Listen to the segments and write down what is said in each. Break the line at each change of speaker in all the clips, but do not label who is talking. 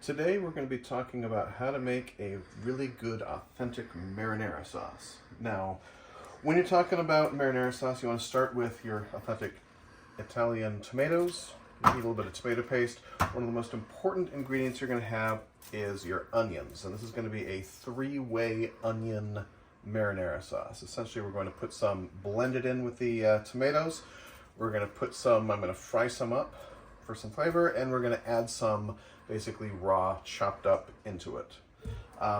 Today we're going to be talking about how to make a really good authentic marinara sauce. Now, when you're talking about marinara sauce, you want to start with your authentic Italian tomatoes. You need a little bit of tomato paste. One of the most important ingredients you're going to have is your onions, and this is going to be a three-way onion marinara sauce. Essentially, we're going to put some blended in with the tomatoes. We're going to put some, I'm going to fry some up for some flavor, and we're going to add some basically raw chopped up into it.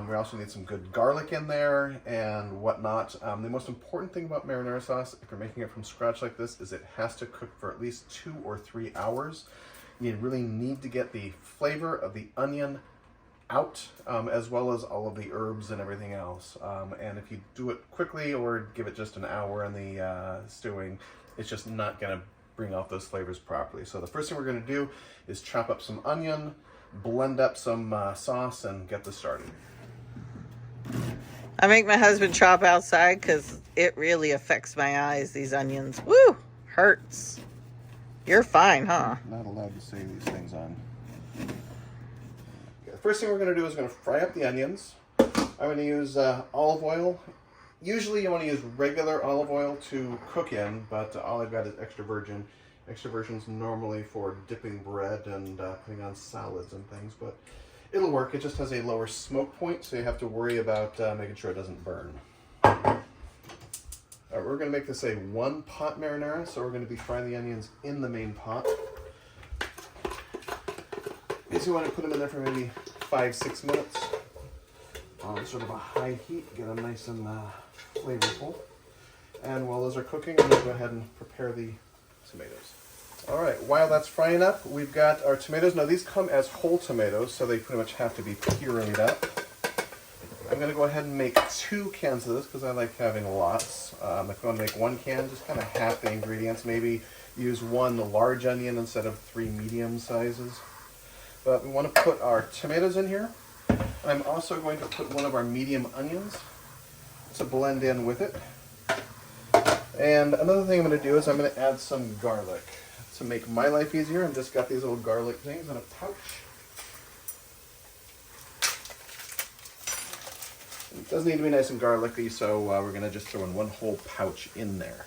We also need some good garlic in there and whatnot. The most important thing about marinara sauce, if you're making it from scratch like this, is it has to cook for at least 2 or 3 hours. You really need to get the flavor of the onion out, as well as all of the herbs and everything else. And if you do it quickly or give it just an hour in the stewing, it's just not going to bring out those flavors properly. So the first thing we're going to do is chop up some onion, blend up some sauce, and get this started.
I make my husband chop outside because it really affects my eyes, these onions. Woo! Hurts. You're fine, huh?
Not allowed to say these things on. Okay, the first thing we're going to do is going to fry up the onions. I'm going to use olive oil. Usually you want to use regular olive oil to cook in, but all I've got is extra virgin. Extra virgin's normally for dipping bread and putting on salads and things, but it'll work. It just has a lower smoke point, so you have to worry about making sure it doesn't burn. All right, we're going to make this a 1-pot marinara, so we're going to be frying the onions in the main pot. Basically, want to put them in there for maybe 5-6 minutes on sort of a high heat, get them nice and flavorful. And while those are cooking, I'm going to go ahead and prepare the tomatoes. All right, while that's frying up, we've got our tomatoes. Now these come as whole tomatoes, so they pretty much have to be pureed up. I'm going to go ahead and make 2 cans of this because I like having lots. If you want to make 1 can, just kind of half the ingredients. Maybe use 1 large onion instead of 3 medium sizes. But we want to put our tomatoes in here. I'm also going to put 1 of our medium onions to blend in with it. And another thing I'm going to do is I'm going to add some garlic. To make my life easier, I've just got these little garlic things in a pouch. It doesn't need to be nice and garlicky, so we're going to just throw in 1 whole pouch in there.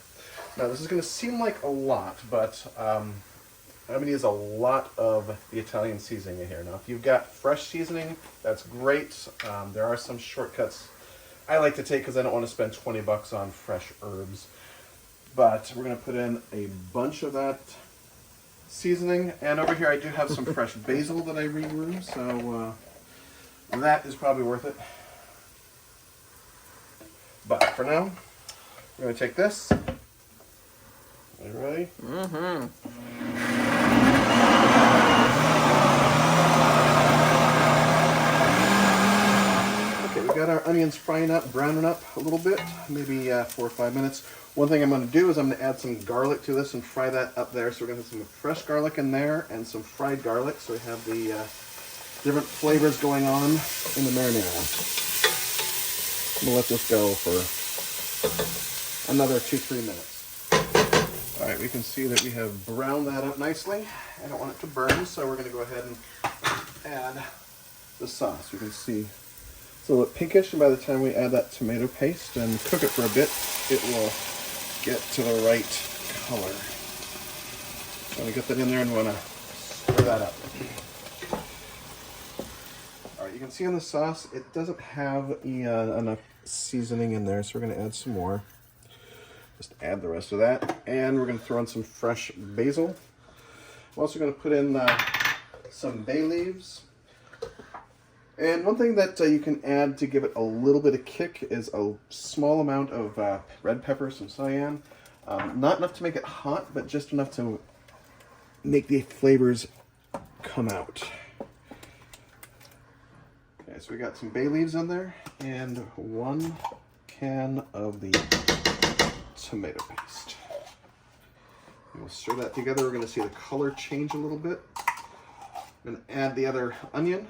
Now this is going to seem like a lot, but I'm going to use a lot of the Italian seasoning in here. Now if you've got fresh seasoning, that's great. There are some shortcuts I like to take because I don't want to spend 20 bucks on fresh herbs. But we're going to put in a bunch of that seasoning. And over here I do have some fresh basil that I re-roomed, so that is probably worth it. But for now, we're going to take this. Are you ready?
Mm-hmm.
We got our onions frying up, browning up a little bit, maybe 4 or 5 minutes. One thing I'm going to do is I'm going to add some garlic to this and fry that up there. So we're going to have some fresh garlic in there and some fried garlic, so we have the different flavors going on in the marinara. I'm going to let this go for another 2-3 minutes. All right, we can see that we have browned that up nicely. I don't want it to burn, so we're going to go ahead and add the sauce. You can see it's a little pinkish, and by the time we add that tomato paste and cook it for a bit, it will get to the right color. So we get that in there and we want to stir that up. All right, you can see on the sauce, it doesn't have enough seasoning in there, so we're going to add some more. Just add the rest of that, and we're going to throw in some fresh basil. We're also going to put in some bay leaves. And one thing that you can add to give it a little bit of kick is a small amount of red pepper, some cayenne. Not enough to make it hot, but just enough to make the flavors come out. Okay, so we got some bay leaves in there and 1 can of the tomato paste. We'll stir that together. We're going to see the color change a little bit. I'm going to add the other onion.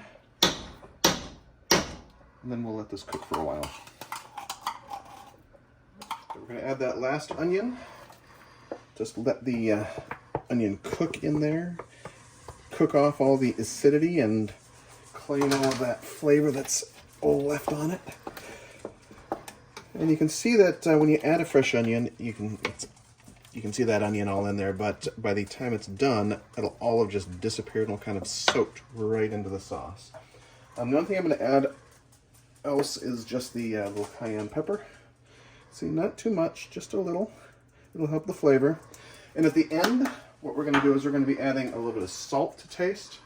And then we'll let this cook for a while. So we're going to add that last onion. Just let the onion cook in there. Cook off all the acidity and clean all of that flavor that's all left on it. And you can see that when you add a fresh onion, you can see that onion all in there, but by the time it's done, it'll all have just disappeared and will kind of soaked right into the sauce. The only thing I'm going to add else is just the little cayenne pepper. See, not too much, just a little. It'll help the flavor. And at the end, what we're going to do is we're going to be adding a little bit of salt to taste.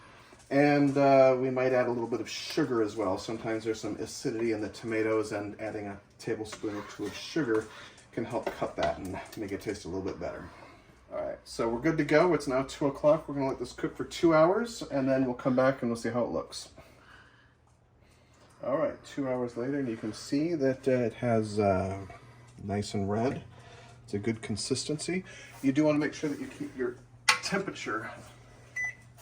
And we might add a little bit of sugar as well. Sometimes there's some acidity in the tomatoes, and adding a tablespoon or two of sugar can help cut that and make it taste a little bit better. All right, so we're good to go. It's now 2 o'clock. We're going to let this cook for 2 hours, and then we'll come back and we'll see how it looks. All right, 2 hours later, and you can see that it has nice and red. It's a good consistency. You do want to make sure that you keep your temperature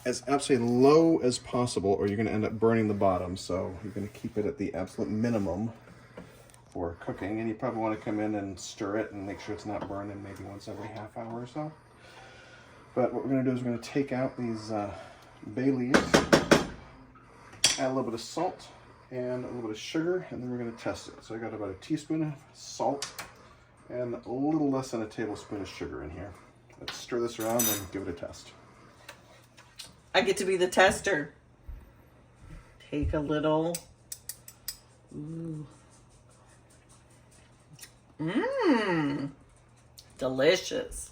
as absolutely low as possible, or you're going to end up burning the bottom. So you're going to keep it at the absolute minimum for cooking, and you probably want to come in and stir it and make sure it's not burning maybe once every half hour or so. But what we're going to do is we're going to take out these bay leaves, add a little bit of salt and a little bit of sugar, and then we're going to test it. So I got about a teaspoon of salt and a little less than a tablespoon of sugar in here. Let's stir this around and give it a test.
I get to be the tester. Take a little. Ooh. Mmm. Delicious.